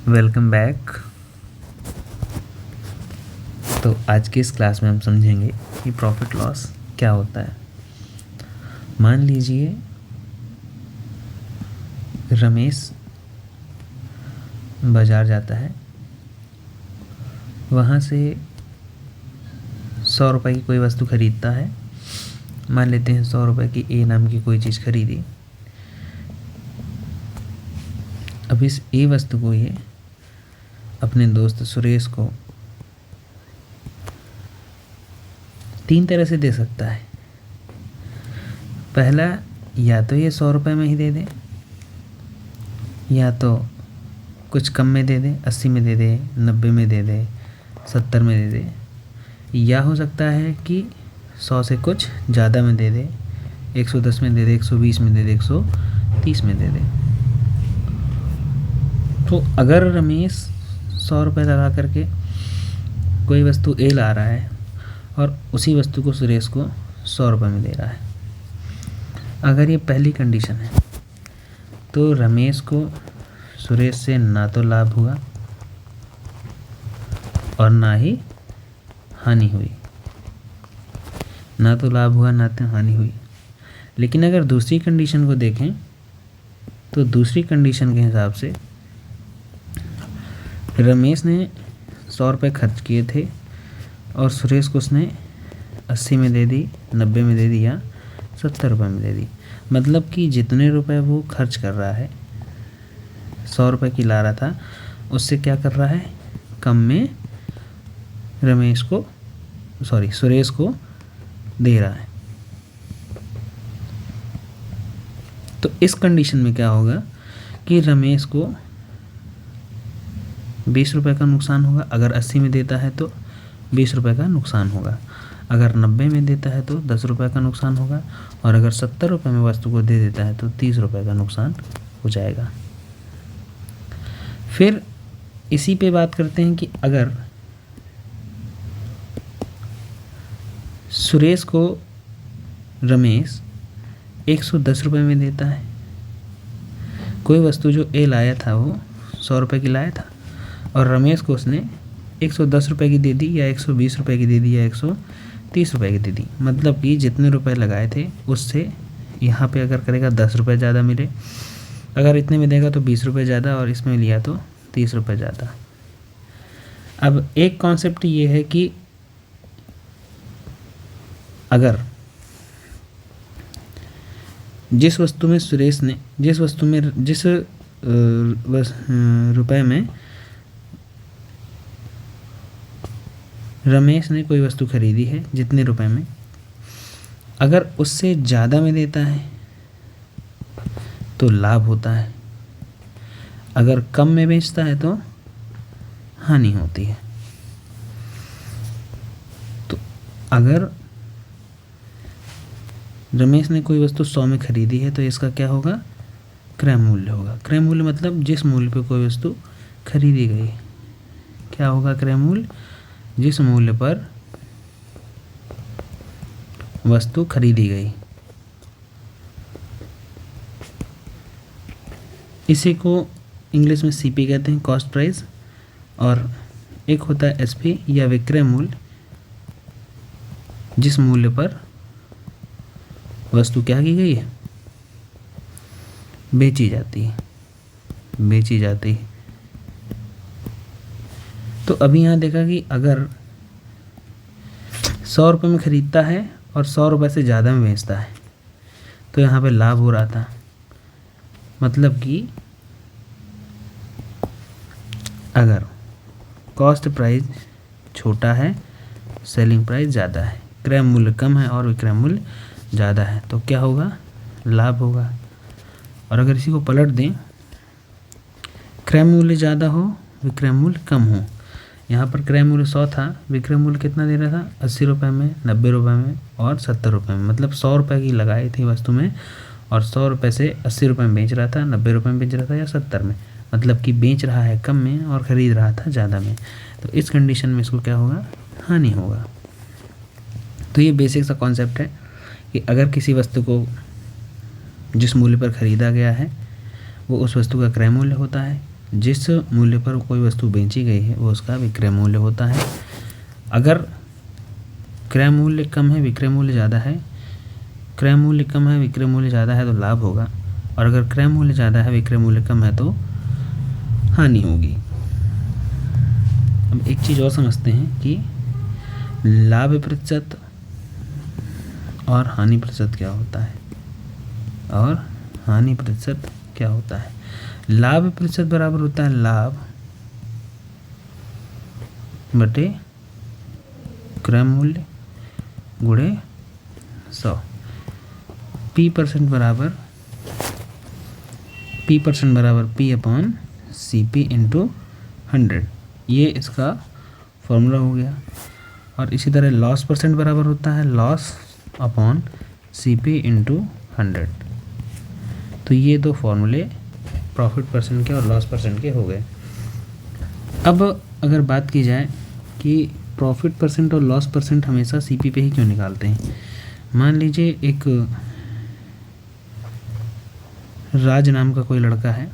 Welcome back. तो आज की इस क्लास में हम समझेंगे कि प्रॉफिट लॉस क्या होता है। मान लीजिए रमेश बाज़ार जाता है, वहाँ से 100 रुपये की कोई वस्तु खरीदता है। मान लेते हैं 100 रुपये की ए नाम की कोई चीज़ खरीदी। अब इस ए वस्तु को ये अपने दोस्त सुरेश को 3 तरह से दे सकता है। पहला, या तो ये 100 रुपये में ही दे दे, या तो कुछ कम में दे दे, 80 में दे दे, 90 में दे दे, 70 में दे दे। या हो सकता है कि 100 से कुछ ज़्यादा में दे दे, 110 में दे दे, 120 में दे दे, 130 में दे दे। तो अगर रमेश 100 रुपये लगा करके कोई वस्तु ए ला रहा है और उसी वस्तु को सुरेश को 100 रुपये में दे रहा है, अगर ये पहली कंडीशन है तो रमेश को सुरेश से ना तो लाभ हुआ और ना ही हानि हुई। ना तो लाभ हुआ ना तो हानि हुई। लेकिन अगर दूसरी कंडीशन को देखें तो दूसरी कंडीशन के हिसाब से रमेश ने 100 रुपये खर्च किए थे और सुरेश को उसने 80 में दे दी, 90 में दे दी या 70 रुपये में दे दी। मतलब कि जितने रुपए वो खर्च कर रहा है, 100 रुपये की ला रहा था, उससे क्या कर रहा है, कम में सुरेश को दे रहा है। तो इस कंडीशन में क्या होगा कि रमेश को 20 रुपये का नुकसान होगा। अगर 80 में देता है तो 20 रुपये का नुकसान होगा। अगर 90 में देता है तो 10 रुपये का नुकसान होगा। और अगर 70 रुपये में वस्तु को दे देता है तो 30 रुपये का नुकसान हो जाएगा। फिर इसी पे बात करते हैं कि अगर सुरेश को रमेश 110 रुपये में देता है, कोई वस्तु जो ए लाया था वो 100 रुपये की लाया था और रमेश को उसने 110 रुपये की दे दी या 120 रुपये की दे दी या 130 रुपये की दे दी। मतलब कि जितने रुपए लगाए थे उससे यहाँ पे अगर करेगा 10 रुपये ज़्यादा मिले, अगर इतने में देगा तो 20 रुपये ज़्यादा और इसमें लिया तो 30 रुपये ज़्यादा। अब एक कॉन्सेप्ट ये है कि अगर जिस रुपए में रमेश ने कोई वस्तु खरीदी है, जितने रुपए में, अगर उससे ज़्यादा में देता है तो लाभ होता है, अगर कम में बेचता है तो हानि होती है। तो अगर रमेश ने कोई वस्तु 100 में खरीदी है तो इसका क्या होगा, क्रय मूल्य होगा। क्रय मूल्य मतलब जिस मूल्य पे कोई वस्तु खरीदी गई। क्या होगा क्रय मूल्य, जिस मूल्य पर वस्तु खरीदी गई। इसी को इंग्लिश में सीपी कहते हैं, कॉस्ट प्राइस। और एक होता है एसपी या विक्रय मूल्य, जिस मूल्य पर वस्तु क्या की गई है, बेची जाती है। तो अभी यहाँ देखा कि अगर 100 रुपये में ख़रीदता है और 100 रुपये से ज़्यादा में बेचता है तो यहाँ पे लाभ हो रहा था। मतलब कि अगर कॉस्ट प्राइस छोटा है, सेलिंग प्राइस ज़्यादा है, क्रय मूल्य कम है और विक्रय मूल्य ज़्यादा है, तो क्या होगा, लाभ होगा। और अगर इसी को पलट दें, क्रय मूल्य ज़्यादा हो, विक्रय मूल्य कम हो। यहाँ पर क्रय मूल्य 100 था, विक्रय मूल्य कितना दे रहा था, 80 रुपये में, 90 रुपये में और 70 रुपये में। मतलब 100 रुपये की लगाई थी वस्तु में और 100 रुपये से 80 रुपये में बेच रहा था, 90 रुपये में बेच रहा था या 70 में। मतलब कि बेच रहा है कम में और ख़रीद रहा था ज़्यादा में। तो इस कंडीशन में इसको क्या होगा, हानि होगा। तो ये बेसिक सा कॉन्सेप्ट है कि अगर किसी वस्तु को जिस मूल्य पर ख़रीदा गया है वो उस वस्तु का क्रय मूल्य होता है, जिस मूल्य पर कोई वस्तु बेची गई है वो उसका विक्रय मूल्य होता है। अगर क्रय मूल्य कम है, विक्रय मूल्य ज़्यादा है, क्रय मूल्य कम है, विक्रय मूल्य ज़्यादा है तो लाभ होगा, और अगर क्रय मूल्य ज़्यादा है, विक्रय मूल्य कम है तो हानि होगी। अब एक चीज़ और समझते हैं कि लाभ प्रतिशत और हानि प्रतिशत क्या होता है, और हानि प्रतिशत क्या होता है। लाभ प्रतिशत बराबर होता है लाभ बटे क्रय मूल्य गुणे 100। P% बराबर P अपॉन CP इंटू 100, ये इसका फॉर्मूला हो गया। और इसी तरह लॉस परसेंट बराबर होता है लॉस अपॉन CP इंटू 100। तो ये दो फॉर्मूले प्रॉफिट परसेंट के और लॉस परसेंट के हो गए। अब अगर बात की जाए कि प्रॉफिट परसेंट और लॉस परसेंट हमेशा CP पे ही क्यों निकालते हैं। मान लीजिए एक राज नाम का कोई लड़का है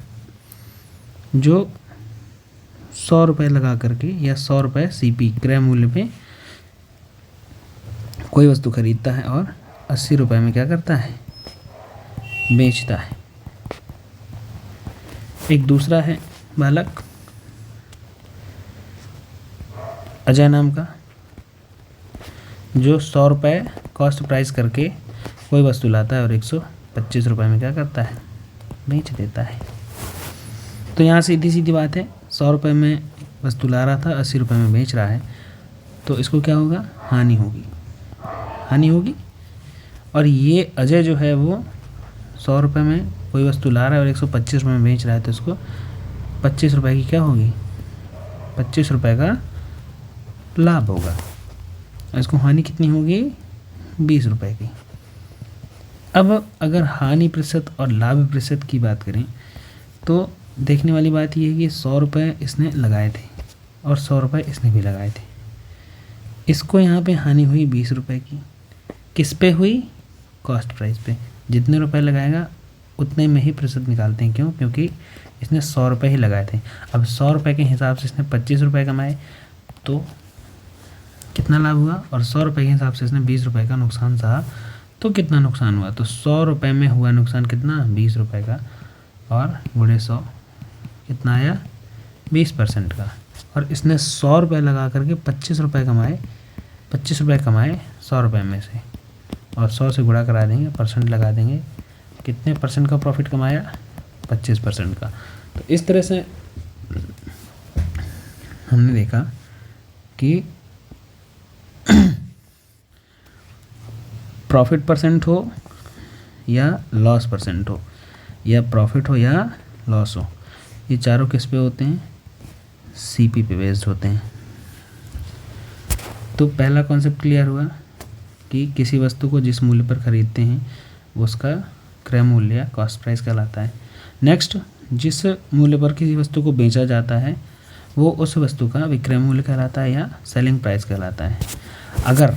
जो 100 रुपये लगा करके या 100 रुपये CP क्रय मूल्य पे कोई वस्तु खरीदता है और 80 रुपये में क्या करता है, बेचता है। एक दूसरा है बालक अजय नाम का, जो 100 रुपये कॉस्ट प्राइस करके कोई वस्तु लाता है और 125 रुपये में क्या करता है, बेच देता है। तो यहाँ सीधी सीधी बात है, 100 रुपये में वस्तु ला रहा था, 80 रुपये में बेच रहा है, तो इसको क्या होगा, हानि होगी, हानि होगी। और ये अजय जो है वो 100 रुपये में कोई वस्तु ला रहा है और 125 रुपये में बेच रहा है, तो इसको 25 रुपये की क्या होगी, 25 रुपये का लाभ होगा। इसको हानि कितनी होगी, 20 रुपये की। अब अगर हानि प्रतिशत और लाभ प्रतिशत की बात करें तो देखने वाली बात यह है कि 100 रुपये इसने लगाए थे और 100 रुपये इसने भी लगाए थे। इसको यहाँ पे हानि हुई 20 रुपये की। किस पे हुई, कॉस्ट प्राइस पे। जितने रुपए लगाएगा उतने में ही प्रतिशत निकालते हैं। क्यों, क्योंकि इसने 100 रुपये ही लगाए थे। अब 100 रुपये के हिसाब से इसने 25 रुपये कमाए तो कितना लाभ हुआ, और 100 रुपये के हिसाब से इसने 20 रुपये का नुकसान सहा तो कितना नुकसान हुआ। तो 100 रुपये में हुआ नुकसान कितना, 20 रुपये का, और गुणे 100 कितना आया, 20% का। और इसने 100 रुपये लगा करके 25 रुपये कमाए, 25 रुपये कमाए 100 रुपये में से, और 100 से गुणा करा देंगे, परसेंट लगा देंगे, कितने परसेंट का प्रॉफिट कमाया, 25% का। तो इस तरह से हमने देखा कि प्रॉफिट परसेंट हो या लॉस परसेंट हो, या प्रॉफिट हो या लॉस हो, ये चारों किस पे होते हैं, CP पे बेस्ड होते हैं। तो पहला कॉन्सेप्ट क्लियर हुआ कि किसी वस्तु को जिस मूल्य पर ख़रीदते हैं वो उसका क्रय मूल्य या कॉस्ट प्राइस कहलाता है। नेक्स्ट, जिस मूल्य पर किसी वस्तु को बेचा जाता है वो उस वस्तु का विक्रय मूल्य कहलाता है या सेलिंग प्राइस कहलाता है। अगर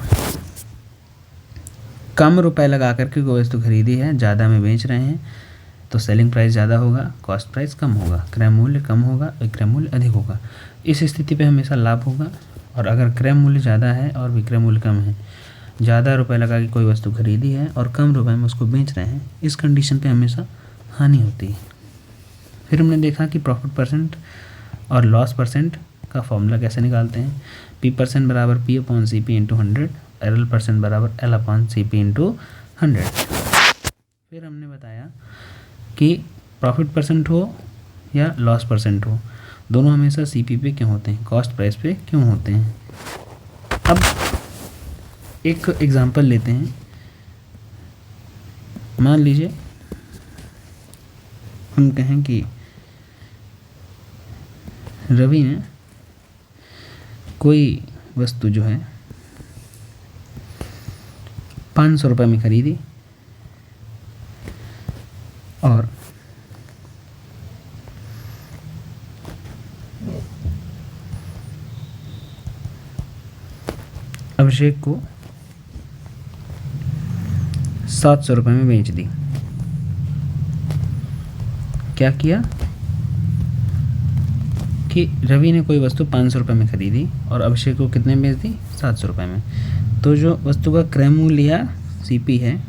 कम रुपए लगा करके कोई वस्तु खरीदी है, ज़्यादा में बेच रहे हैं, तो सेलिंग प्राइस ज़्यादा होगा, कॉस्ट प्राइस कम होगा, क्रय मूल्य कम होगा, विक्रय मूल्य अधिक होगा। इस स्थिति पे हमेशा लाभ होगा। और अगर क्रय मूल्य ज़्यादा है और विक्रय मूल्य कम है, ज़्यादा रुपए लगा के कोई वस्तु खरीदी है और कम रुपए में उसको बेच रहे हैं, इस कंडीशन पे हमेशा हानि होती है। फिर हमने देखा कि प्रॉफिट परसेंट और लॉस परसेंट का फॉर्मूला कैसे निकालते हैं। P% बराबर P upon CP into 100, L% बराबर L अपॉन CP इंटू 100। फिर हमने बताया कि प्रॉफिट परसेंट हो या लॉस परसेंट हो, दोनों हमेशा CP पे क्यों होते हैं, कॉस्ट प्राइस पे क्यों होते हैं। अब एक एग्जांपल लेते हैं। मान लीजिए हम कहें कि रवि ने कोई वस्तु जो है 500 रुपये में खरीदी और अभिषेक को 700 रुपये में बेच दी। क्या किया, कि रवि ने कोई वस्तु 500 रुपये में ख़रीदी और अभिषेक को कितने में बेच दी, 700 रुपये में। तो जो वस्तु का क्रय मूल्य या CP है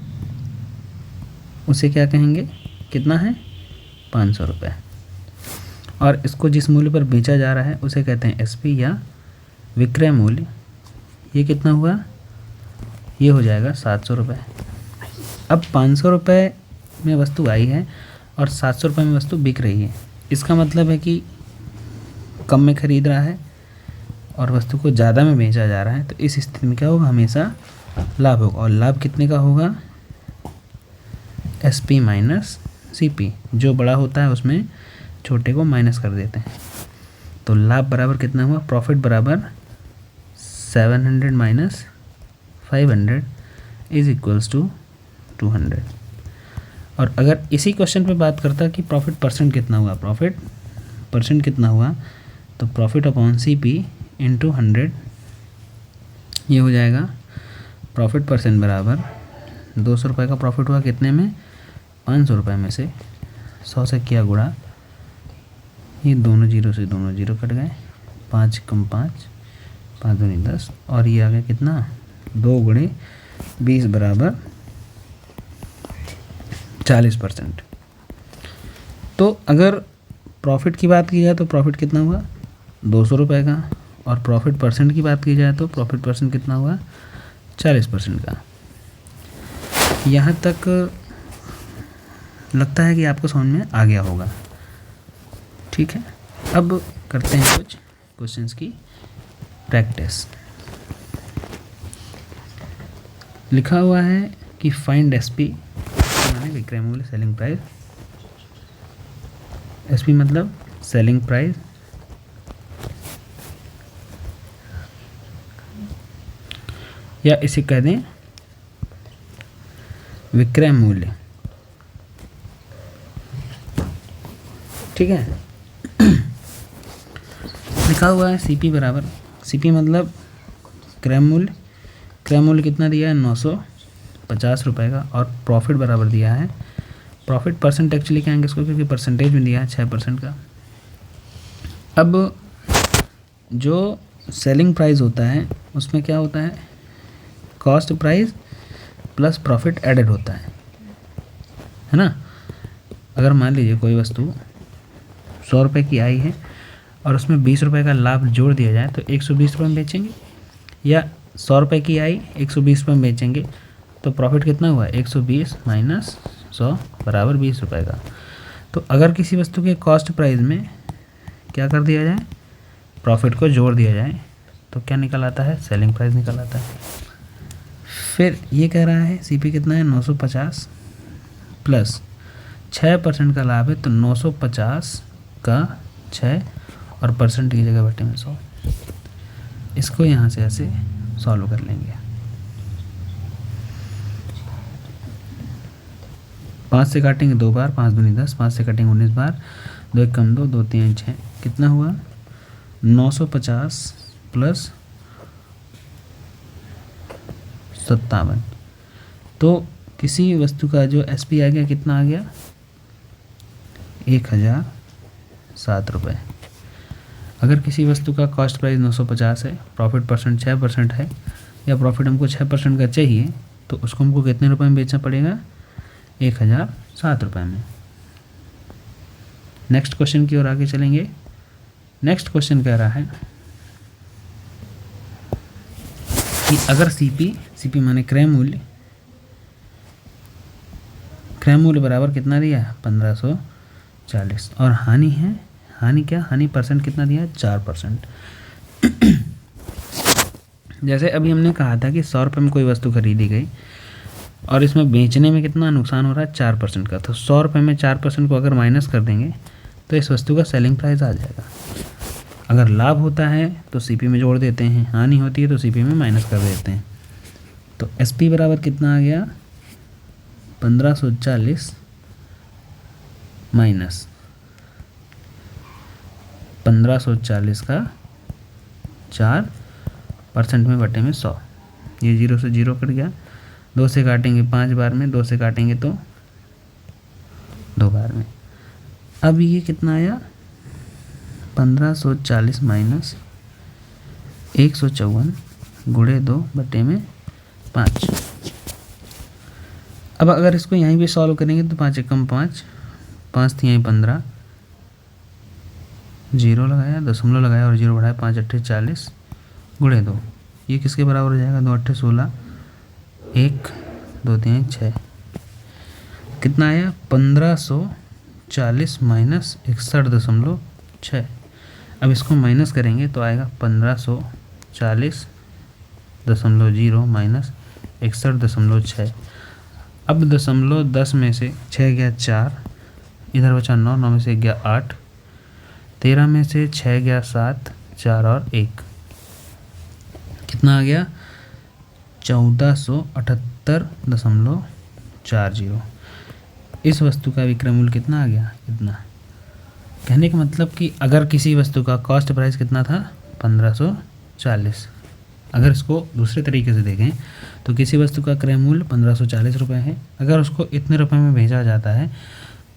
उसे क्या कहेंगे, कितना है, 500 रुपये। और इसको जिस मूल्य पर बेचा जा रहा है उसे कहते हैं SP या विक्रय मूल्य। ये कितना हुआ, ये हो जाएगा 700 रुपये। अब 500 रुपये में वस्तु आई है और 700 रुपये में वस्तु बिक रही है, इसका मतलब है कि कम में ख़रीद रहा है और वस्तु को ज़्यादा में बेचा जा रहा है। तो इस स्थिति में क्या होगा, हमेशा लाभ होगा। और लाभ कितने का होगा, SP माइनस CP। जो बड़ा होता है उसमें छोटे को माइनस कर देते हैं। तो लाभ बराबर कितना हुआ, प्रॉफिट बराबर 700 माइनस 500 इज इक्वल्स टू 200। और अगर इसी क्वेश्चन पे बात करता कि प्रॉफिट परसेंट कितना हुआ, प्रॉफिट परसेंट कितना हुआ, तो प्रॉफिट अपॉन CP इंटू 100, ये हो जाएगा प्रॉफिट परसेंट बराबर 200 रुपये का प्रॉफिट हुआ कितने में, 500 रुपये में से 100 से किया गुणा, ये दोनों जीरो से दोनों जीरो कट गए, 5 कम 5, 5 दूनी 10, और ये आ गया कितना, 2 गुणे 20 बराबर 40%। तो अगर प्रॉफिट की बात की जाए तो प्रॉफिट कितना हुआ, 200 रुपये का, और प्रॉफिट परसेंट की बात की जाए तो प्रॉफिट परसेंट कितना हुआ, 40% का। यहाँ तक लगता है कि आपको समझ में आ गया होगा, ठीक है। अब करते हैं कुछ क्वेश्चंस की प्रैक्टिस। लिखा हुआ है कि फाइंड SP माने विक्रय मूल्य, सेलिंग प्राइस। SP मतलब सेलिंग प्राइस, या इसे कह दें विक्रय मूल्य, ठीक है। लिखा हुआ है CP बराबर, CP मतलब क्रय मूल्य, क्रय मूल्य कितना दिया है, 950 रुपये का, और प्रॉफिट बराबर दिया है, प्रॉफिट परसेंट एक्चुअली कहेंगे इसको क्योंकि परसेंटेज में दिया है 6% का। अब जो सेलिंग प्राइस होता है उसमें क्या होता है, cost price plus profit added होता है ना। अगर मान लीजिए कोई वस्तु 100 रुपये की आई है और उसमें 20 रुपये का लाभ जोड़ दिया जाए तो 120 रुपये में बेचेंगे, या 100 रुपये की आई 120 रुपये में बेचेंगे, तो प्रॉफिट कितना हुआ, 120 माइनस 100 बराबर 20 रुपये का। तो अगर किसी वस्तु के कॉस्ट प्राइस में क्या कर दिया जाए, प्रॉफिट को जोड़ दिया जाए, तो क्या निकल आता है, सेलिंग प्राइस निकल आता है। फिर ये कह रहा है CP कितना है, 950 प्लस 6% का लाभ है, तो 950 का 6 और परसेंट की जगह बटे में 100। इसको यहाँ से ऐसे सॉल्व कर लेंगे। 5 से काटेंगे 2 बार, 5 दूनी 10, 5 से काटेंगे 19 बार, 2 एक कम 2, 2 3 6, कितना हुआ, 950 प्लस 57। तो किसी वस्तु का जो SP आ गया कितना आ गया, 1007 रुपये। अगर किसी वस्तु का कॉस्ट प्राइस 950 है, प्रॉफिट परसेंट 6% है, या प्रॉफिट हमको 6% का चाहिए, तो उसको हमको कितने रुपए में बेचना पड़ेगा, 1007 रुपये में। नेक्स्ट क्वेश्चन की ओर आगे चलेंगे। नेक्स्ट क्वेश्चन कह रहा है कि अगर CP माने क्रय मूल्य, क्रय मूल्य बराबर कितना दिया है, 1540, और हानि है, हानि क्या, हानि परसेंट कितना दिया है, 4%। जैसे अभी हमने कहा था कि 100 रुपये में कोई वस्तु खरीदी गई और इसमें बेचने में कितना नुकसान हो रहा है, 4% का। तो 100 रुपये में 4% को अगर माइनस कर देंगे तो इस वस्तु का सेलिंग प्राइस आ जाएगा। अगर लाभ होता है तो CP में जोड़ देते हैं, हानि होती है तो CP में माइनस कर देते हैं। तो SP बराबर कितना आ गया, 1540 माइनस 1540 का 4% में बटे में 100, ये 0 से 0 कट गया, 2 से काटेंगे 5 बार में, 2 से काटेंगे तो 2 बार में। अब ये कितना आया, 1540 माइनस 154 गुणे 2/5। अब अगर इसको यहीं भी सॉल्व करेंगे तो 5 एकम 5, 5 थी यहीं 15, 0 लगाया, दशमलव लगाया और 0 बढ़ाया, 5 अट्ठे 40 गुणे 2, ये किसके बराबर हो जाएगा? 2 अट्ठे 16, 1 2 3 6, कितना आया? 1540 माइनस 61.6। अब इसको माइनस करेंगे तो आएगा 1540.0 माइनस 61.6। अब दशमलव 10 में से 6 गया 4, इधर बचा 9, 9 में से 1 गया 8, 13 में से 6 गया 7, 4 और 1, कितना आ गया? 1478.40। इस वस्तु का विक्रय मूल्य कितना आ गया? इतना। कहने का मतलब कि अगर किसी वस्तु का कॉस्ट प्राइस कितना था? 1540। अगर इसको दूसरे तरीके से देखें तो किसी वस्तु का क्रय मूल्य 1540 रुपये है, अगर उसको इतने रुपए में भेजा जाता है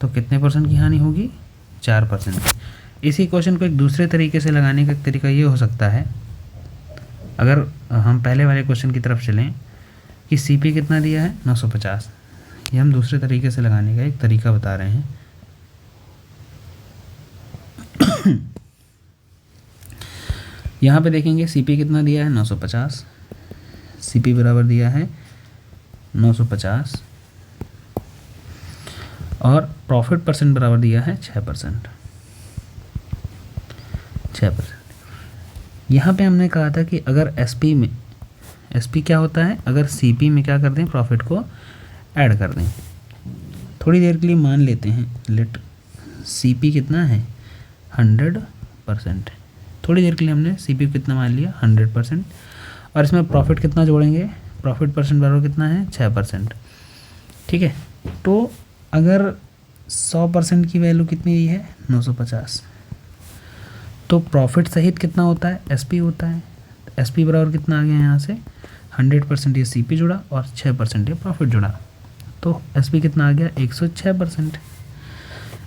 तो कितने % की हानि होगी? 4%। इसी क्वेश्चन को एक दूसरे तरीके से लगाने का तरीका ये हो सकता है, अगर हम पहले वाले क्वेश्चन की तरफ चलें कि सीपी कितना दिया है? 950। ये हम दूसरे तरीके से लगाने का एक तरीका बता रहे हैं। यहाँ पे देखेंगे सीपी कितना दिया है? 950। सीपी बराबर दिया है 950 और प्रॉफिट % बराबर दिया है 6%। 6%। यहाँ पे हमने कहा था कि अगर एसपी में, एसपी क्या होता है? अगर सीपी में क्या कर दें? प्रॉफिट को ऐड कर दें। थोड़ी देर के लिए मान लेते हैं, लेट सीपी कितना है? 100%। थोड़ी देर के लिए हमने सीपी कितना मान लिया? 100%। और इसमें प्रॉफिट कितना जोड़ेंगे? प्रॉफिट % बराबर कितना है? 6%। ठीक है, तो अगर 100% की वैल्यू कितनी दी है? 950, तो प्रॉफिट सहित कितना होता है? एसपी होता है। एसपी बराबर कितना आ गया यहाँ से? 100% ये सीपी जुड़ा और 6% ये प्रॉफिट जुड़ा, तो एसपी कितना आ गया? 106%।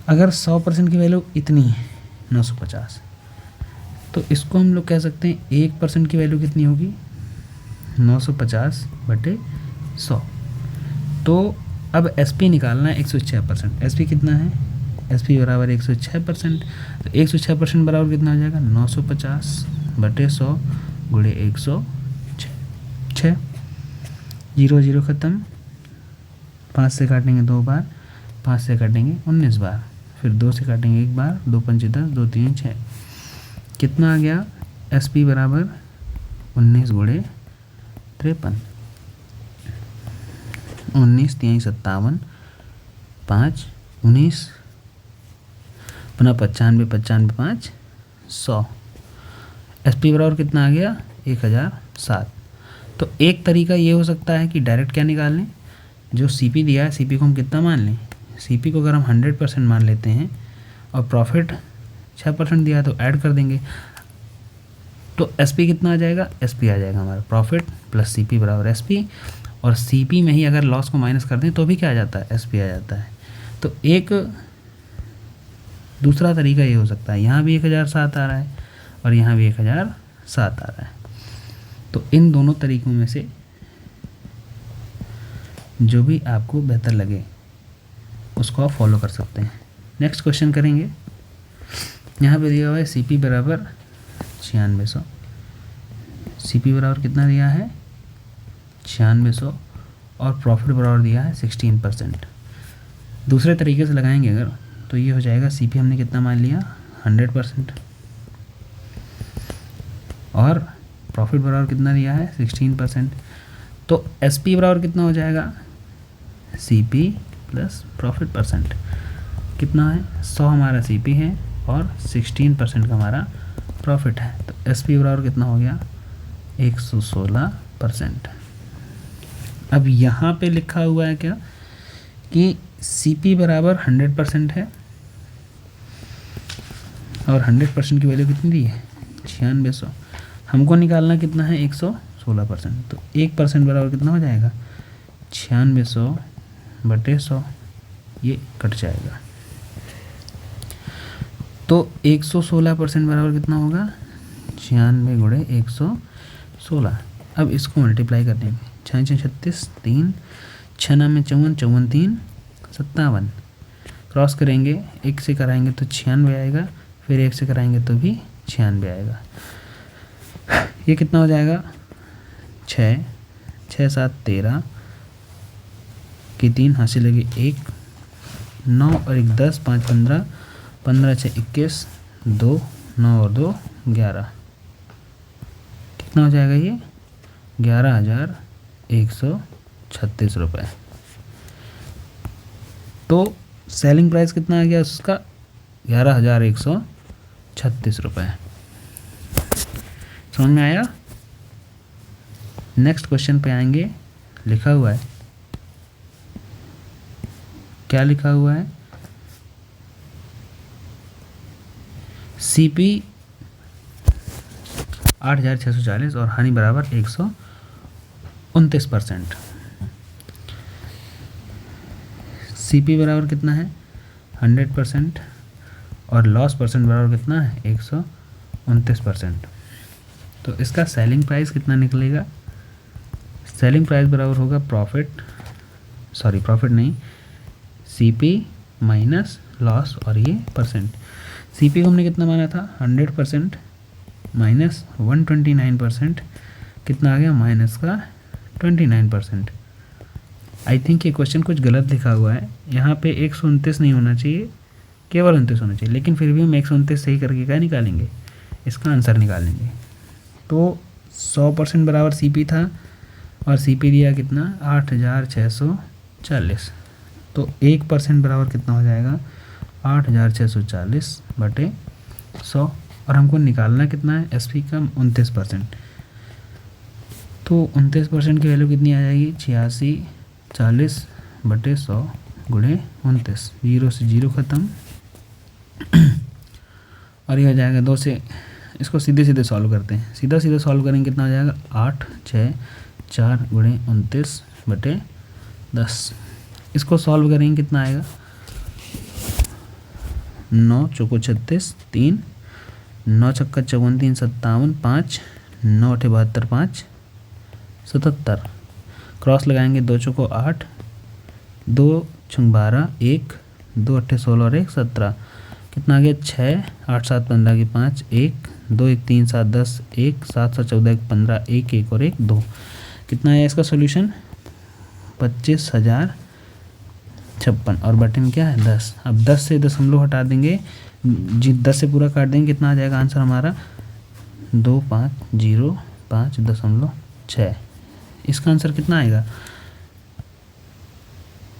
अगर 100% की वैल्यू इतनी है 950, तो इसको हम लोग कह सकते हैं 1% की वैल्यू कितनी होगी? 950/100। तो अब एसपी निकालना है 106%। एसपी कितना है? एसपी बराबर 106%। तो 106% बराबर कितना हो जाएगा? 950/100 गुणे 106। 0 0 ख़त्म, 5 से काटेंगे 2 बार, 5 से काटेंगे 19 बार, फिर 2 से काटेंगे 1 बार, 2 पंचे 10, 2 3 6, कितना आ गया? एसपी बराबर 19 गुणे 53, 19 3 57, 5 19 पुनः 95, 95 5 100। एसपी बराबर कितना आ गया? 1007। तो एक तरीका ये हो सकता है कि डायरेक्ट क्या निकाल लें, जो सीपी दिया है सीपी को हम कितना मान लें? सीपी को अगर हम 100% मान लेते हैं और प्रॉफिट 6% दिया तो ऐड कर देंगे, तो एसपी कितना आ जाएगा? एसपी आ जाएगा हमारा प्रॉफिट प्लस सीपी बराबर एसपी, और सीपी में ही अगर लॉस को माइनस कर दें तो भी क्या आ जाता है? एसपी आ जाता है। तो एक दूसरा तरीका ये हो सकता है, यहाँ भी 1007 आ रहा है और यहाँ भी 1007 आ रहा है, तो इन दोनों तरीकों में से जो भी आपको बेहतर लगे उसको आप फॉलो कर सकते हैं। नेक्स्ट क्वेश्चन करेंगे। यहाँ पे दिया हुआ है सीपी बराबर 9600। सीपी बराबर कितना दिया है? 9600 और प्रॉफिट बराबर दिया है 16%। दूसरे तरीके से लगाएंगे अगर तो ये हो जाएगा, सीपी हमने कितना मान लिया? 100% और प्रॉफिट बराबर कितना दिया है? 16%। तो एसपी बराबर कितना हो जाएगा? CP plus profit %। कितना है? 100 हमारा सीपी है और 16% का हमारा प्रॉफिट है, तो एसपी बराबर कितना हो गया? 116%। अब यहाँ पे लिखा हुआ है क्या कि सीपी बराबर 100% है और 100% की वैल्यू कितनी दी है? 9600। हमको निकालना कितना है? 116%। तो 1% बराबर कितना हो जाएगा? 9600/100, ये कट जाएगा। तो 116% बराबर कितना होगा, 96 गुणे 116। अब इसको मल्टीप्लाई कर देंगे, 6 6 36, 3 6 में 54, 54 3 57। क्रॉस करेंगे, 1 से कराएंगे तो 96 आएगा, फिर 1 से कराएंगे तो भी 96 आएगा। ये कितना हो जाएगा, 6 6 7 13 की 3 हासिल लगी 1, 9 और 1 10, 5 15, 15 6 21, 2 9 और 2 11। कितना हो जाएगा ये, 11,136 रुपये। तो सेलिंग प्राइस कितना आ गया उसका, 11,136 रुपये। समझ में आया। नेक्स्ट क्वेश्चन पे आएंगे। लिखा हुआ है, क्या लिखा हुआ है, सीपी 8,640 और हानि बराबर 129%। सीपी बराबर कितना है, 100% और लॉस परसेंट बराबर कितना है, 129%। तो इसका सेलिंग प्राइस कितना निकलेगा, सेलिंग प्राइस बराबर होगा प्रॉफिट नहीं, सीपी माइनस लॉस और ये परसेंट। सीपी को हमने कितना माना था, 100% माइनस 129%, कितना आ गया, माइनस का 29%। आई थिंक ये क्वेश्चन कुछ गलत लिखा हुआ है, यहाँ पे 129 नहीं होना चाहिए, केवल 29 होना चाहिए, लेकिन फिर भी हम 129 सही करके क्या निकालेंगे, इसका आंसर निकालेंगे। तो 100% बराबर सीपी था और सीपी दिया कितना, 8,640। तो 1% बराबर कितना हो जाएगा, 8,640 बटे 100, और हमको निकालना कितना है, एसपी का 29%। तो 29% की वैल्यू कितनी आ जाएगी, 8640 बटे 100 गुणे 29, 0 से 0 ख़त्म और ये हो जाएगा 2 से, इसको सीधे सीधे सॉल्व करते हैं, सीधा सीधा सॉल्व करेंगे कितना हो जाएगा, 8 6 4 गुणे 29 बटे 10। इसको सॉल्व करेंगे कितना आएगा, 9 चौको 36, 3 9 छक्का 54 3 57, 5 9 8 72 5 77। क्रॉस लगाएंगे, 2 चौको 8, 2 छंग 12, 1 2 8 16 और 1 17। कितना आ गया, 6 8 7 15 की 5, 1 2 1 3 7 10, 1 7 7 14 1 15, 1 1 और 1 2। कितना है इसका सॉल्यूशन, 25,056 और बटे में क्या है 10। अब 10 से दशमलव हटा देंगे, जी 10 से पूरा काट देंगे, कितना आ जाएगा आंसर हमारा, 2505.6। इसका आंसर कितना आएगा,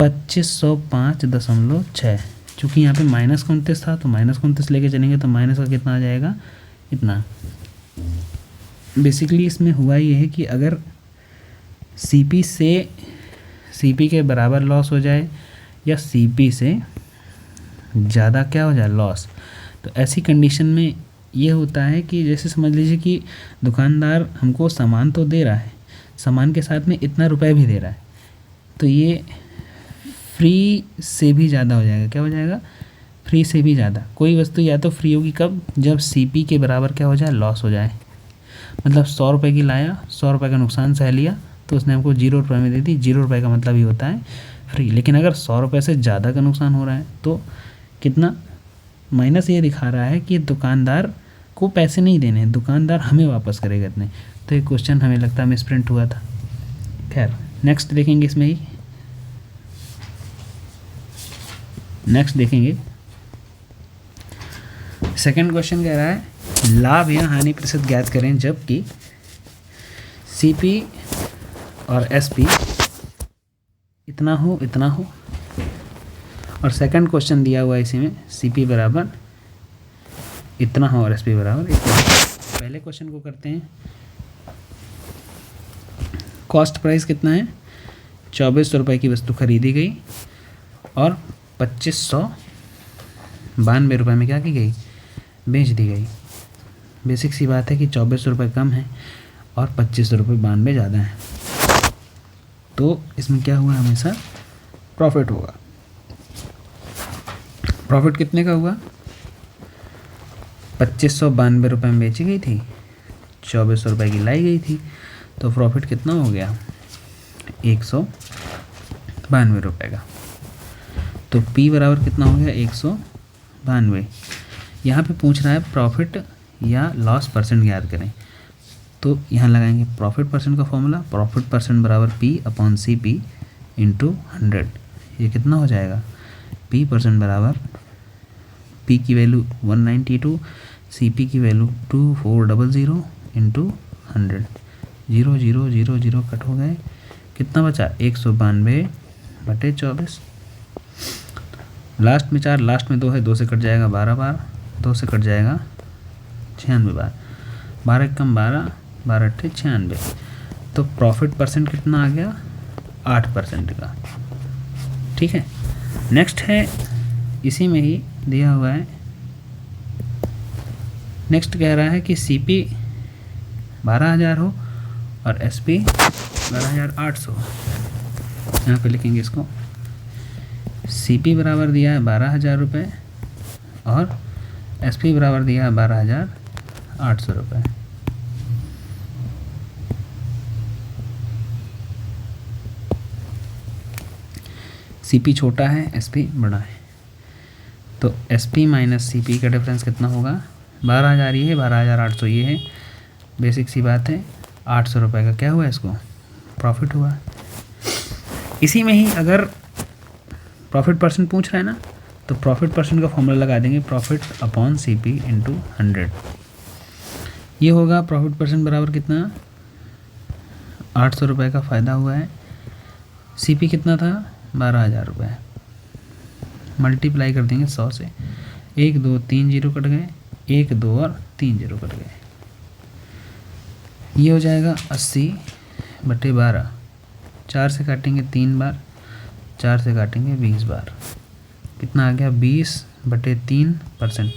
2505.6। चूँकि यहाँ पे माइनस 29 था तो माइनस 29 लेके चलेंगे तो माइनस का कितना आ जाएगा, इतना। बेसिकली इसमें हुआ ये है कि अगर सीपी से सीपी के बराबर लॉस हो जाए या सीपी से ज़्यादा क्या हो जाए, लॉस, तो ऐसी कंडीशन में ये होता है कि जैसे समझ लीजिए कि दुकानदार हमको सामान तो दे रहा है, सामान के साथ में इतना रुपए भी दे रहा है, तो ये फ्री से भी ज़्यादा हो जाएगा। क्या हो जाएगा, फ्री से भी ज़्यादा। कोई वस्तु या तो फ्री होगी कब, जब सीपी के बराबर क्या हो जाए, लॉस हो जाए। मतलब 100 रुपये की लाया, 100 रुपये का नुकसान सह लिया तो उसने हमको 0 रुपये में दे दी। 0 रुपये का मतलब ही होता है फ्री। लेकिन अगर 100 रुपये से ज़्यादा का नुकसान हो रहा है तो कितना, माइनस ये दिखा रहा है कि दुकानदार को पैसे नहीं देने, दुकानदार हमें वापस करेगा इतने। तो ये क्वेश्चन हमें लगता है मिसप्रिंट हुआ था। खैर नेक्स्ट देखेंगे, इसमें ही नेक्स्ट देखेंगे। सेकंड क्वेश्चन कह रहा है लाभ या हानि प्रतिशत ज्ञात करें जबकि सीपी और एसपी इतना हो और सेकंड क्वेश्चन दिया हुआ है इसी में सीपी बराबर इतना हो और एसपी बराबर इतना। पहले क्वेश्चन को करते हैं। कॉस्ट प्राइस कितना है, 2400 रुपये की वस्तु खरीदी गई और 2592 रुपये में क्या की गई, बेच दी गई। बेसिक सी बात है कि 2400 रुपये कम है और 2500 रुपये 92 ज़्यादा है, तो इसमें क्या हुआ, हमेशा प्रॉफिट होगा। प्रॉफिट कितने का हुआ, ₹2592 में बेची गई थी, 2400 रुपये की लाई गई थी, तो प्रॉफिट कितना हो गया? 192 रुपये का। तो P बराबर कितना हो गया? 192। यहाँ पे पूछ रहा है प्रॉफिट या लॉस परसेंट ज्ञात करें, तो यहाँ लगाएंगे प्रॉफिट परसेंट का फॉर्मूला, प्रॉफिट परसेंट बराबर P/CP × 100। ये कितना हो जाएगा? P परसेंट बराबर P की वैल्यू 192, CP की वैल्यू 2400 × 100। 0 0 0 0 कट हो गए, कितना बचा? 192/24। लास्ट में 4, लास्ट में 2 है, 2 से कट जाएगा 12 बार, 2 से कट जाएगा 96 बार, 12 कम 12, 12 96। तो प्रॉफिट परसेंट कितना आ गया? 8% का। ठीक है, नेक्स्ट है, इसी में ही दिया हुआ है, नेक्स्ट कह रहा है कि CP 12,000 हो और SP 12,800। यहाँ पे लिखेंगे इसको, CP बराबर दिया है 12,000 रुपये और SP बराबर दिया है 12,800 रुपये। CP छोटा है, SP बड़ा है, तो SP माइनस CP का डिफरेंस कितना होगा? 12,000 ये है, 12,800 ये है, बेसिक सी बात है, 800 रुपये का क्या हुआ? इसको प्रॉफिट हुआ। इसी में ही अगर प्रॉफिट परसेंट पूछ रहा है ना, तो प्रॉफिट परसेंट का फॉर्मूला लगा देंगे, प्रॉफिट/CP × 100। ये होगा प्रॉफिट परसेंट बराबर कितना? 800 रुपये का फ़ायदा हुआ है, CP कितना था? 12,000 रुपये। मल्टीप्लाई कर देंगे 100 से, 1 2 3 0 कट गए, 1 2 और 3 0 कट गए, ये हो जाएगा 80/12। 4 से काटेंगे 3 बार, 4 से काटेंगे 20 बार, कितना आ गया? 20/3%।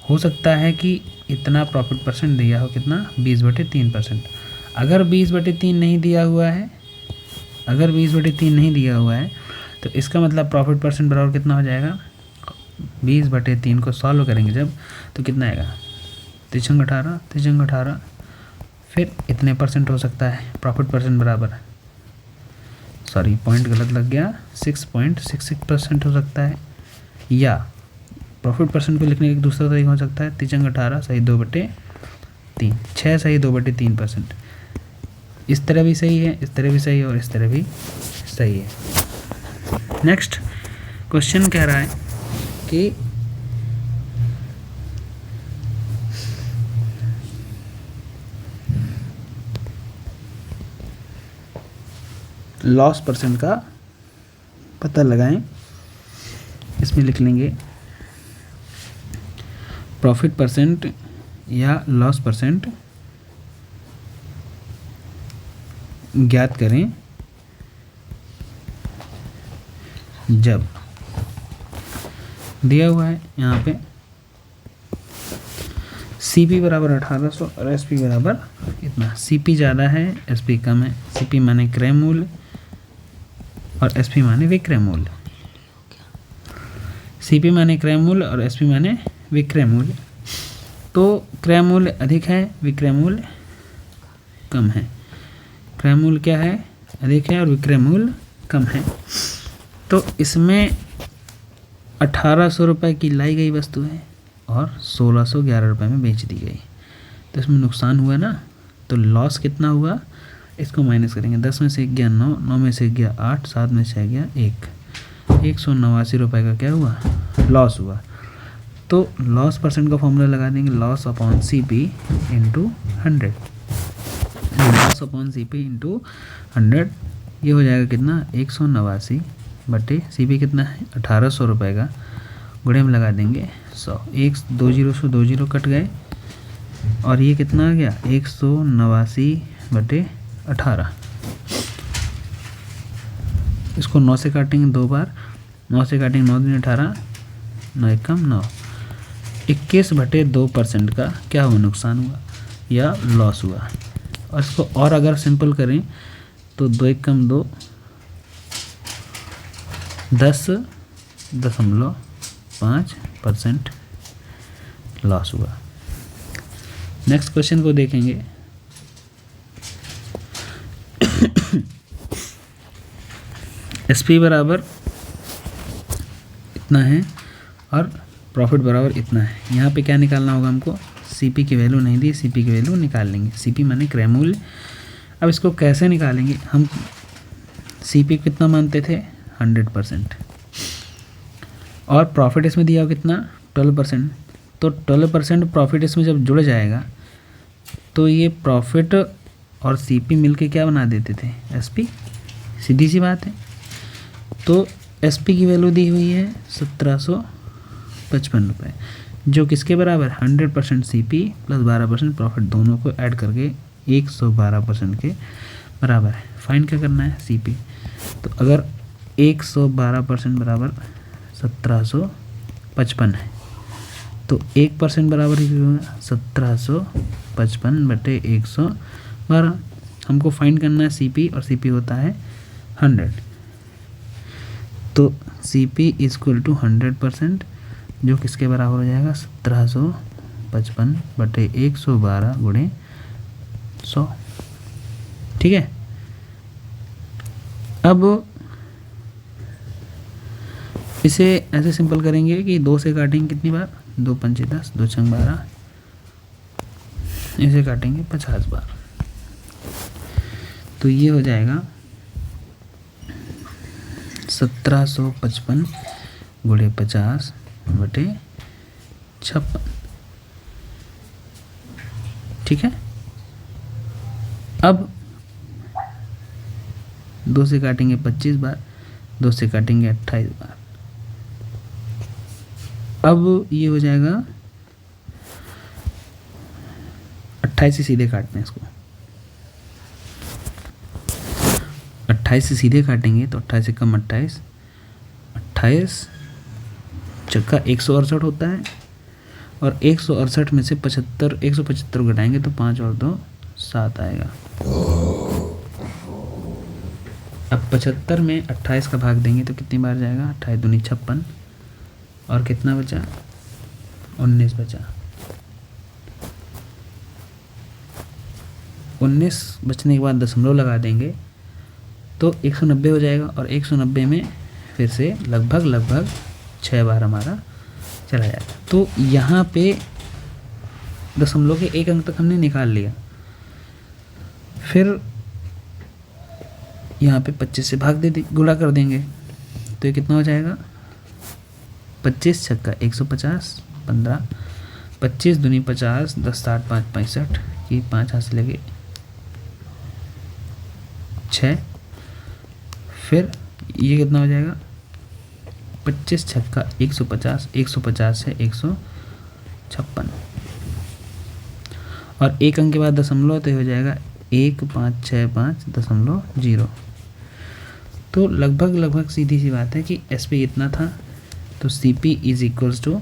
हो सकता है कि इतना प्रॉफिट परसेंट दिया हो, कितना? 20/3%। अगर 20/3 नहीं दिया हुआ है, अगर 20/3 नहीं दिया हुआ है, तो इसका मतलब प्रॉफिट परसेंट बराबर कितना हो जाएगा? 20/3 को सॉल्व करेंगे जब, तो कितना आएगा? 3×18, 3×18, फिर इतने परसेंट हो सकता है प्रॉफिट परसेंट बराबर, सॉरी पॉइंट गलत लग गया, 6.66% हो सकता है। या प्रॉफिट परसेंट को लिखने का दूसरा तरीका हो सकता है, 3×18 सही 2/3, 6 सही 2/3%। इस तरह भी सही है, इस तरह भी सही है और इस तरह भी सही है। नेक्स्ट क्वेश्चन कह रहा है कि लॉस परसेंट का पता लगाएं। इसमें लिख लेंगे प्रॉफिट परसेंट या लॉस परसेंट ज्ञात करें जब दिया हुआ है यहाँ पे CP बराबर 1800 और SP बराबर कितना? CP ज़्यादा है, SP कम है। CP माने क्रय मूल्य और SP माने विक्रय मूल्य। CP माने क्रय मूल्य और SP माने विक्रय मूल्य। तो क्रय मूल्य अधिक है, विक्रय मूल्य कम है। क्रय मूल्य क्या है? अधिक है और विक्रय मूल्य कम है। तो इसमें 1800 रुपये की लाई गई वस्तु है और 1611 रुपये में बेच दी गई, तो इसमें नुकसान हुआ ना। तो लॉस कितना हुआ? इसको माइनस करेंगे, 10 में से 1 गया 9, 9 में से 1 गया 8, 7 में से 1 गया 1, 189 रुपये का क्या हुआ? लॉस हुआ। तो लॉस परसेंट का फॉर्मूला लगा देंगे, लॉस/CP × 100। लॉस/CP × 100 ये हो जाएगा कितना? 189/CP कितना है? 1800 रुपये का, गुणे में लगा देंगे 100, 1 2 0 से 2 0 कट गए और ये कितना आ गया? 189/18। इसको 9 से काटेंगे 2 बार, 9 से काटेंगे 9 दूनी 18, 9 एकम 9, 21/2% का क्या हुआ? नुकसान हुआ या लॉस हुआ। और इसको और अगर सिंपल करें तो 2 एकम 2, 10.5% लॉस हुआ। नेक्स्ट क्वेश्चन को देखेंगे। एसपी बराबर इतना है और प्रॉफिट बराबर इतना है। यहाँ पे क्या निकालना होगा हमको, सीपी की वैल्यू नहीं दी, सीपी की वैल्यू निकाल लेंगे। सीपी माने क्रय मूल्य। अब इसको कैसे निकालेंगे हम, सीपी कितना मानते थे 100% और प्रॉफिट इसमें दिया हो कितना 12%। तो 12% प्रॉफिट इसमें जब जुड़ जाएगा तो ये प्रॉफिट और सीपी मिलके क्या बना देते थे, एसपी। सीधी सी बात है। तो एसपी की वैल्यू दी हुई है 1755 रुपये, जो किसके बराबर 100% सीपी प्लस 12% प्रॉफिट, दोनों को ऐड करके 112% के बराबर है। फाइंड क्या करना है, सीपी। तो अगर 112% बराबर 1755 है तो 1% बराबर ही होगा 1755/112। हमको फाइंड करना है सीपी और सीपी होता है 100। तो सीपी इक्वल टू 100%, जो किसके बराबर हो जाएगा 1755/112 गुणे 100। ठीक है। अब इसे ऐसे सिंपल करेंगे कि 2 से काटेंगे कितनी बार, 2 पंचे 10, 2 छंग 12, इसे काटेंगे 50 बार। तो ये हो जाएगा 1755 गुणे 50/56। ठीक है। अब 2 से काटेंगे 25 बार, 2 से काटेंगे 28 बार। अब ये हो जाएगा 28 से सीधे काटते हैं इसको, 28 से सीधे काटेंगे तो 28 से कम 28, 28 चक्का 168 होता है और 168 में से 175 घटाएंगे तो 5 और 2 7 आएगा। अब 75 में 28 का भाग देंगे तो कितनी बार जाएगा, 28 दूनी 56 और कितना बचा 19 बचा। 19 बचने के बाद दशमलव लगा देंगे तो 190 हो जाएगा और 190 में फिर से लगभग 6 बार हमारा चला जाएगा। तो यहाँ पे दशमलव के एक अंक तक हमने निकाल लिया। फिर यहाँ पे 25 से भाग दे गुणा कर देंगे तो ये कितना हो जाएगा, 25 छक्का 150, 15, 25 दूनी 50, 10 60 5 65 की 5 हाथ से लगे 6। फिर ये कितना हो जाएगा, 25 छक्का 150, 150 है 156 और एक अंक के बाद दशमलव तो हो जाएगा 1565.0। तो लगभग सीधी सी बात है कि एसपी इतना था तो सीपी इज इक्वल्स टू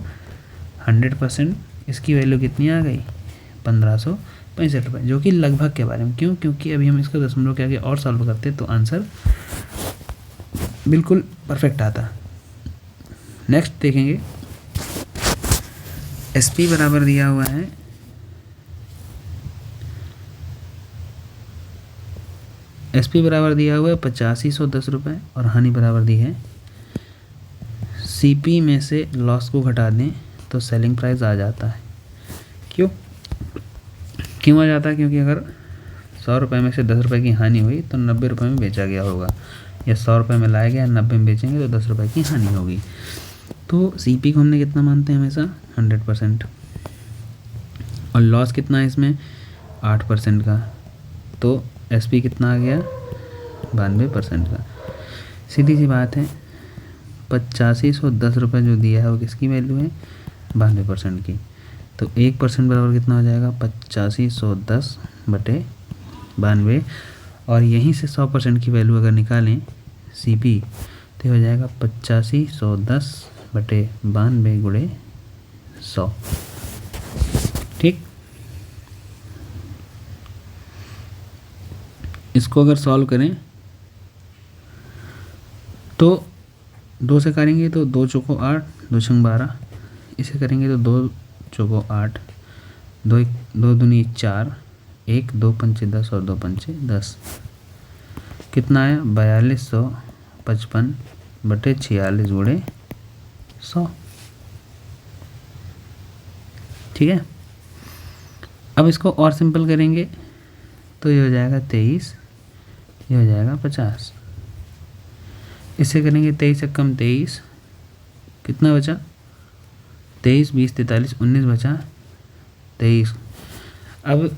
100%। इसकी वैल्यू कितनी आ गई 1565 रुपये, जो कि लगभग के बारे में। क्यों, क्योंकि अभी हम इसको दशमलव के आगे और सॉल्व करते तो आंसर बिल्कुल परफेक्ट आता। नेक्स्ट देखेंगे, एसपी बराबर दिया हुआ है एसपी बराबर दिया हुआ है 8510 रुपये और हानि बराबर दी है, सीपी में से लॉस को घटा दें तो सेलिंग प्राइस आ जाता है। क्यों आ जाता है, क्योंकि अगर 100 रुपये में से 10 रुपये की हानि हुई तो 90 रुपये में बेचा गया होगा, या 100 रुपये में लाया गया 90 में बेचेंगे तो 10 रुपये की हानि होगी। तो सीपी को हमने कितना मानते हैं हमेशा 100%, और लॉस कितना है इसमें 8% का, तो एसपी कितना आ गया 92% का। सीधी सी बात है, 8510 रुपये जो दिया है वो किसकी वैल्यू है 92% की। तो 1% बराबर कितना हो जाएगा 8510/92, और यहीं से 100% की वैल्यू अगर निकालें सीपी तो हो जाएगा 8510/92 गुणे 100। ठीक, इसको अगर सॉल्व करें तो 2 से करेंगे तो 2 चौको 8, 2 छंग 12, इसे करेंगे तो 2 चौको 8, दो दूनी 4, 1 2 पंचे 10 और 2 पंचे 10, कितना आया 4255 बटे 46 गुणे 100। ठीक है, अब इसको और सिंपल करेंगे तो ये हो जाएगा 23, ये हो जाएगा 50। इससे करेंगे 23 से कम 23, कितना बचा 23 20 43 19 बचा 23। अब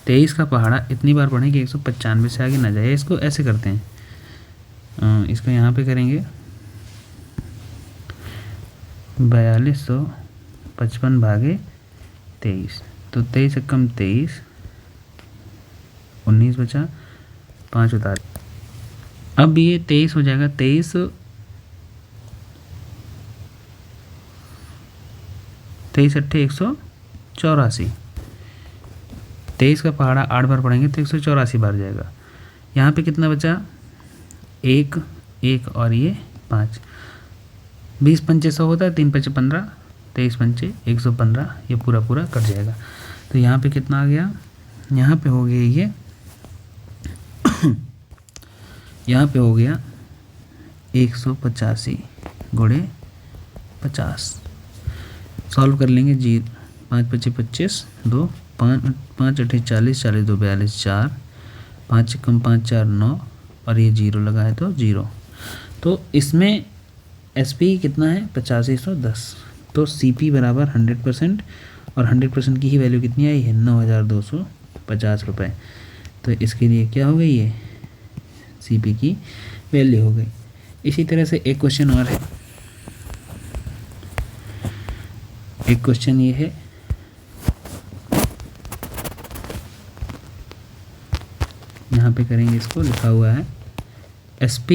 23 का पहाड़ा इतनी बार पढ़ें कि 195 से आगे ना जाए। इसको ऐसे करते हैं, इसको यहाँ पे करेंगे 4255 भागे 23, तो 23 से कम 23, 19 बचा, 5 उतार। अब ये 23 हो जाएगा 23 अट्ठे 184। 23 का पहाड़ा 8 बार पढ़ेंगे तो 184 बार जाएगा। यहाँ पे कितना बचा 1 1 और ये 5, 20 पंचे 100 होता है, 3 पंचे 15, 23 पंचे 115, ये पूरा पूरा कट जाएगा। तो यहाँ पे कितना आ गया, यहाँ पे हो गया ये यहाँ पे हो गया 185 गुणे 50। सॉल्व कर लेंगे जी, 5 पच्चीस 25, 2 5 अट्ठे 40, 40 2 42, 4 5 कम 5 4 9 और ये 0 लगा है तो 0। तो इसमें SP कितना है 8510। तो CP बराबर 100% और 100% की ही वैल्यू कितनी आई है 9250 रुपये। तो इसके लिए क्या हो गई है CP की वैल्यू हो गई। इसी तरह से एक क्वेश्चन और है, एक क्वेश्चन ये है, यहाँ पे करेंगे, इसको लिखा हुआ है SP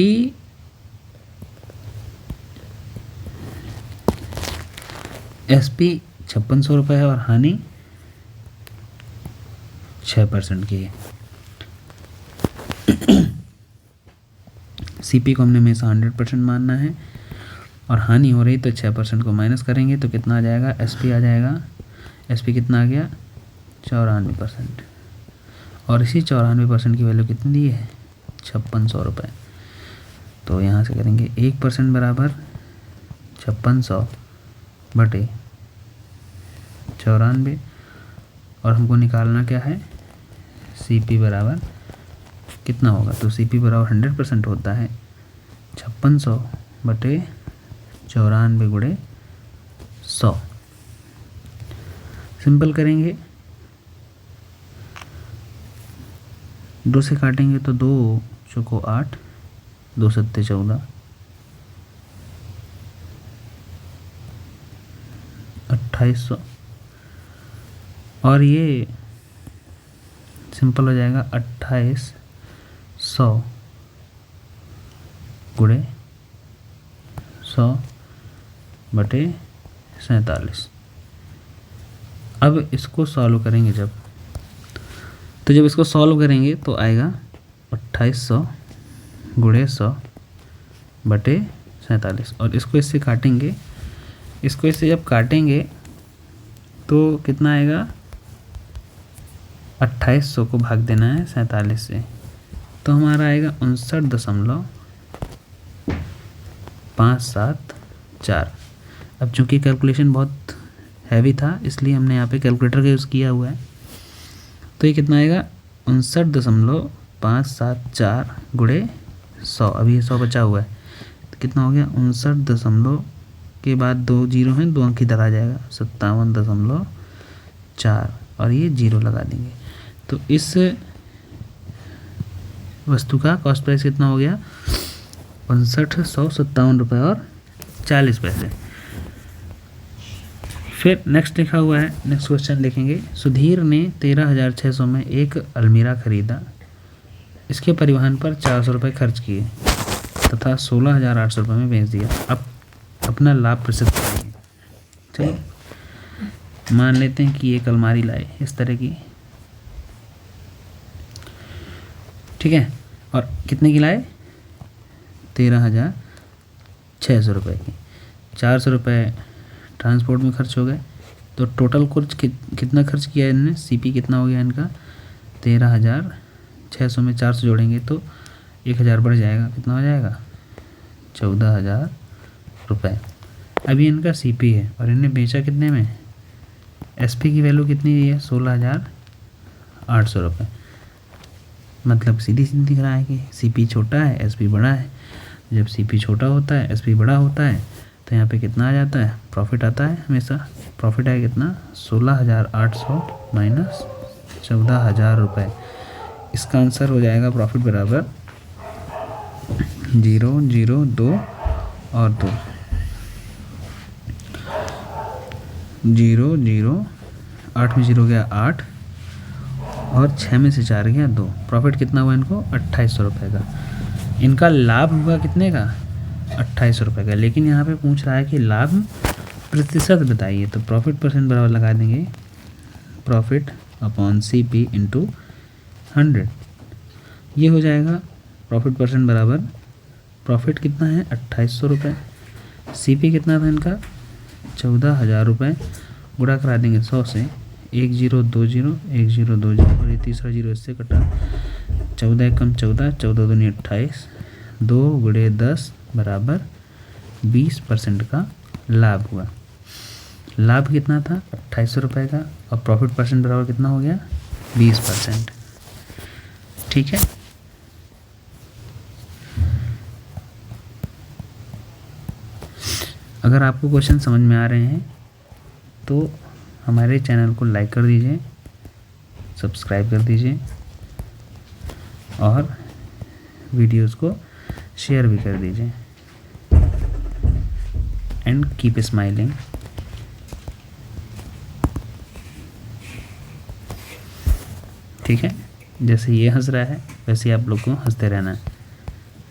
5600 रुपये है और हानि 6% की है। CP को हमने हमेशा 100% मानना है और हानि हो रही तो 6% को माइनस करेंगे तो कितना आ जाएगा SP आ जाएगा। SP कितना आ गया 94%। और इसी 94% की वैल्यू कितनी दी है 5600 रुपये। तो यहाँ से करेंगे 1% बराबर 5600 बटे 94 और हमको निकालना क्या है CP बराबर कितना होगा। तो CP बराबर 100% होता है 5600 बटे 94 गुणे 100। सिंपल करेंगे, 2 से काटेंगे तो 2 चौको 8, 2 सत्ते 14, 2800 और ये सिंपल हो जाएगा 2800 गुणे 100 बटे 47। अब इसको सॉल्व करेंगे जब इसको सॉल्व करेंगे तो आएगा 2800 गुणे 100 बटे 47 और इसको इससे काटेंगे, इसको इससे जब काटेंगे तो कितना आएगा 2800 को भाग देना है 47 से तो हमारा आएगा 59.574। अब चूँकि कैलकुलेशन बहुत हैवी था इसलिए हमने यहाँ पे कैलकुलेटर का यूज़ किया हुआ है। तो ये कितना आएगा 59.574 गुणे 100। अभी 100 बचा हुआ है तो कितना हो गया 59 के बाद 2 जीरो हैं, 2 अंक इधर आ जाएगा 57.4 और ये 0 लगा देंगे। तो इस वस्तु का कॉस्ट प्राइस कितना हो गया 6557 रुपये और 40 पैसे। फिर नेक्स्ट लिखा हुआ है, नेक्स्ट क्वेश्चन लिखेंगे। सुधीर ने 13,600 में एक अलमीरा खरीदा, इसके परिवहन पर 400 रुपये खर्च किए तथा 16,800 रुपये में बेच दिया। अब अपना लाभ प्रतिशत करेंगे। चलिए मान लेते हैं कि एक अलमारी लाए इस तरह की, ठीक है, और कितने की लाए 13,600 रुपये की। 400 रुपये ट्रांसपोर्ट में खर्च हो गए, तो टोटल कुछ कितना खर्च किया है इन्होंने, सीपी कितना हो गया इनका 13,600 में 400 जोड़ेंगे तो 1,000 बढ़ जाएगा, कितना हो जाएगा 14,000 रुपये। अभी इनका सीपी है और इन्हें बेचा कितने में, एसपी की वैल्यू कितनी दी है 16,800 रुपये। मतलब सीधी सीधी दिख रहा है कि सीपी छोटा है एसपी बड़ा है। जब सीपी छोटा होता है एसपी बड़ा होता है तो यहाँ पे कितना आ जाता है, प्रॉफिट आता है हमेशा। प्रॉफिट है कितना 16,800 माइनस 14,000 रुपये। इसका आंसर हो जाएगा प्रॉफिट बराबर 0, 0, 2 और 2, 0, 0, 8 में 0 गया 8 और 6 में से 4 गया 2। प्रॉफिट कितना हुआ इनको 2,800 रुपये का। इनका लाभ हुआ कितने का 2,800 रुपये का। लेकिन यहाँ पे पूछ रहा है कि लाभ प्रतिशत बताइए, तो प्रॉफिट परसेंट बराबर लगा देंगे प्रॉफिट अपॉन सीपी इंटू 100। ये हो जाएगा प्रॉफिट परसेंट बराबर प्रॉफिट कितना है 2,800 रुपये, सीपी कितना था इनका 14,000 रुपये, गुणा करा देंगे 100 से, 1 0 2 0 1 0 2 0 और ये तीसरा जीरो इससे कटा, 14 कम 14, 14 दूनी 28, 2 गुणे 10 बराबर 20% का लाभ हुआ। लाभ कितना था 2,800 रुपये का और प्रॉफिट परसेंट बराबर कितना हो गया 20%। ठीक है। अगर आपको क्वेश्चन समझ में आ रहे हैं तो हमारे चैनल को लाइक कर दीजिए, सब्सक्राइब कर दीजिए और वीडियोस को शेयर भी कर दीजिए। And keep smiling. ठीक है, जैसे ये हंस रहा है वैसे आप लोग को हंसते रहना है।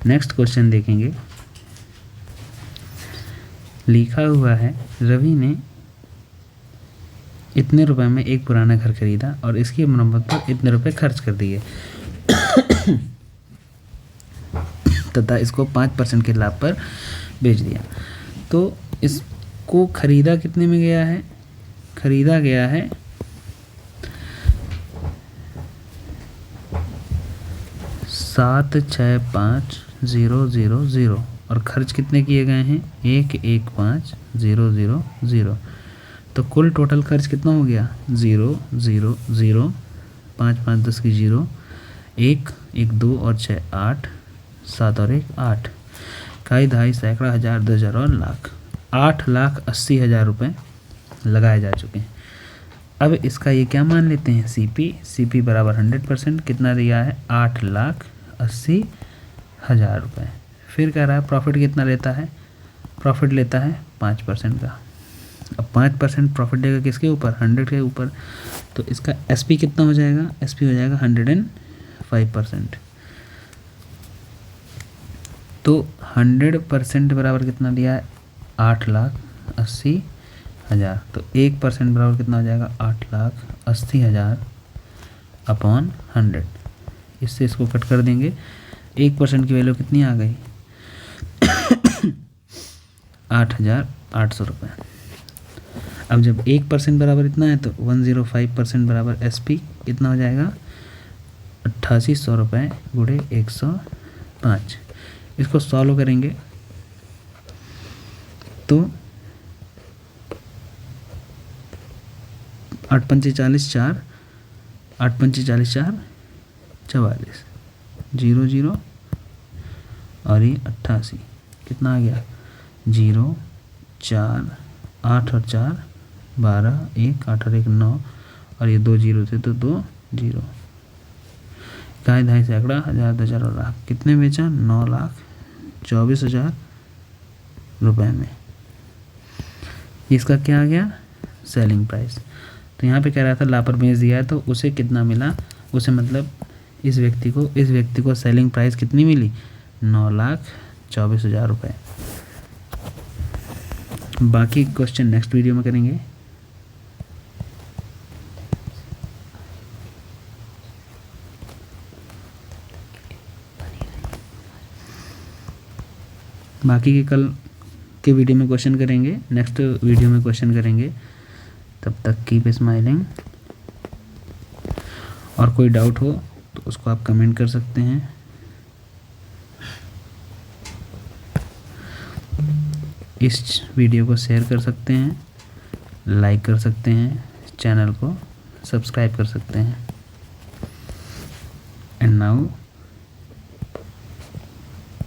नेक्स्ट क्वेश्चन देखेंगे। लिखा हुआ है रवि ने इतने रुपए में एक पुराना घर खरीदा और इसकी मरम्मत पर इतने रुपए खर्च कर दिए तथा इसको 5% के लाभ पर बेच दिया। तो इसको खरीदा कितने में गया है, खरीदा गया है 765,000 और खर्च कितने किए गए हैं 115,000। तो कुल टोटल खर्च कितना हो गया 0 0 0, 5 5 10 की 0, 1 1 2 और 6 8, 7 और 1 8, कई दहाई सैकड़ा हज़ार 10,000 और लाख, 8,80,000 रुपये लगाए जा चुके हैं। अब इसका ये क्या मान लेते हैं सीपी बराबर 100%, कितना दिया है 8,80,000 रुपये। फिर कह रहा है प्रॉफिट कितना लेता है, प्रॉफिट लेता है 5% का। अब 5% प्रॉफिट देगा किसके ऊपर 100 के ऊपर, तो इसका एसपी कितना हो जाएगा, एसपी हो जाएगा 105%। तो 100% बराबर कितना दिया है 8,80,000। तो 1% बराबर कितना हो जाएगा 8,80,000 अपॉन 100। इससे इसको कट कर देंगे, 1% की वैल्यू कितनी आ गई 8,800 रुपये। अब जब 1% बराबर इतना है तो 105% बराबर एसपी कितना हो जाएगा 8,800 रुपये गुणे 105। इसको सॉल्व करेंगे तो 8 पंचे 40 4, 8 पंचे 40 4 44, 0 0 और ये 88 कितना आ गया 0 4 8 और 4 12, 1 8 और 1 9 और ये 2 जीरो थे तो 2 0, इकाई दहाई सैकड़ा हज़ार 10,000 और लाख, कितने बेचा 9,24,000 रुपये में। इसका क्या आ गया सेलिंग प्राइस। तो यहाँ पे कह रहा था लाभ पर बेच दिया है तो उसे कितना मिला, उसे मतलब इस व्यक्ति को सेलिंग प्राइस कितनी मिली 9,24,000 रुपये। बाकी क्वेश्चन नेक्स्ट वीडियो में करेंगे। बाकी के कल के वीडियो में क्वेश्चन करेंगे, नेक्स्ट वीडियो में क्वेश्चन करेंगे। तब तक कीप स्माइलिंग। और कोई डाउट हो तो उसको आप कमेंट कर सकते हैं। इस वीडियो को शेयर कर सकते हैं, लाइक कर सकते हैं, चैनल को सब्सक्राइब कर सकते हैं। And now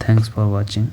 thanks for watching.